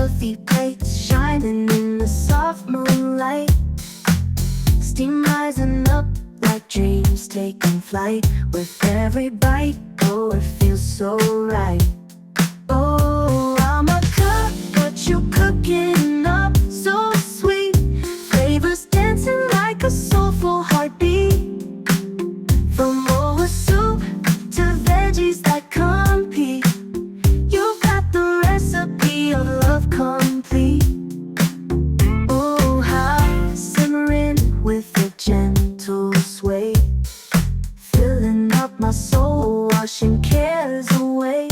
healthy plates shining in the soft moonlight. Steam rising up like dreams taking flight. With every bite, oh, it feels so right. Oh, I'm a cook, but you cooking up so sweet. Flavors dancing like a soulful heartbeat. From over soup to veggies that compete, you got the recipe of love complete. Oh, hot, simmering with a gentle sway, filling up my soul, washing cares away.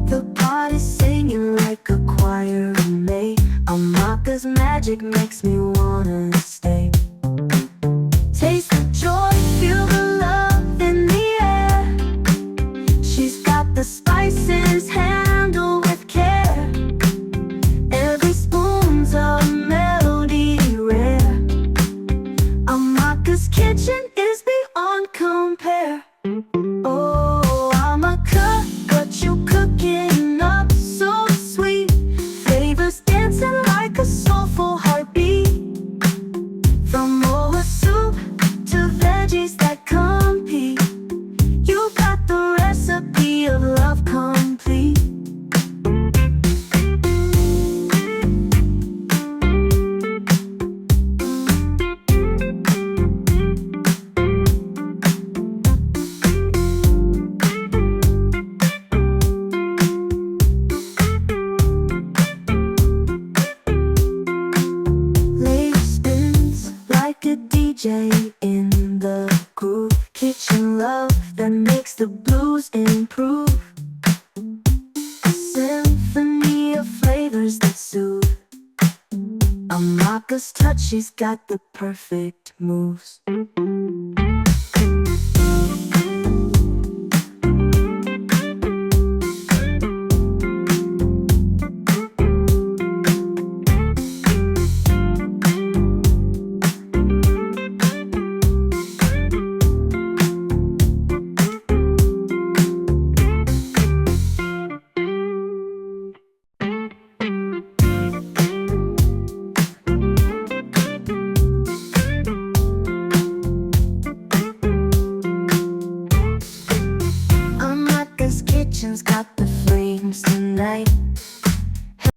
The party's singing like a choir in May. Amaka's magic makes me wanna stay. Taste the joy, feel the love in the air. She's got the spices handled with care. Every spoon's a melody rare. Amaka's kitchen is beyond compare. Oh, I'm a cook, but you cooking up so sweet. Flavors dancing like a soulful heartbeat. From over soup to veggies that compete, you got the recipe of love complete. A DJ in the groove, kitchen love that makes the blues improve. A symphony of flavors that soothe. Amaka's touch, she's got the perfect moves.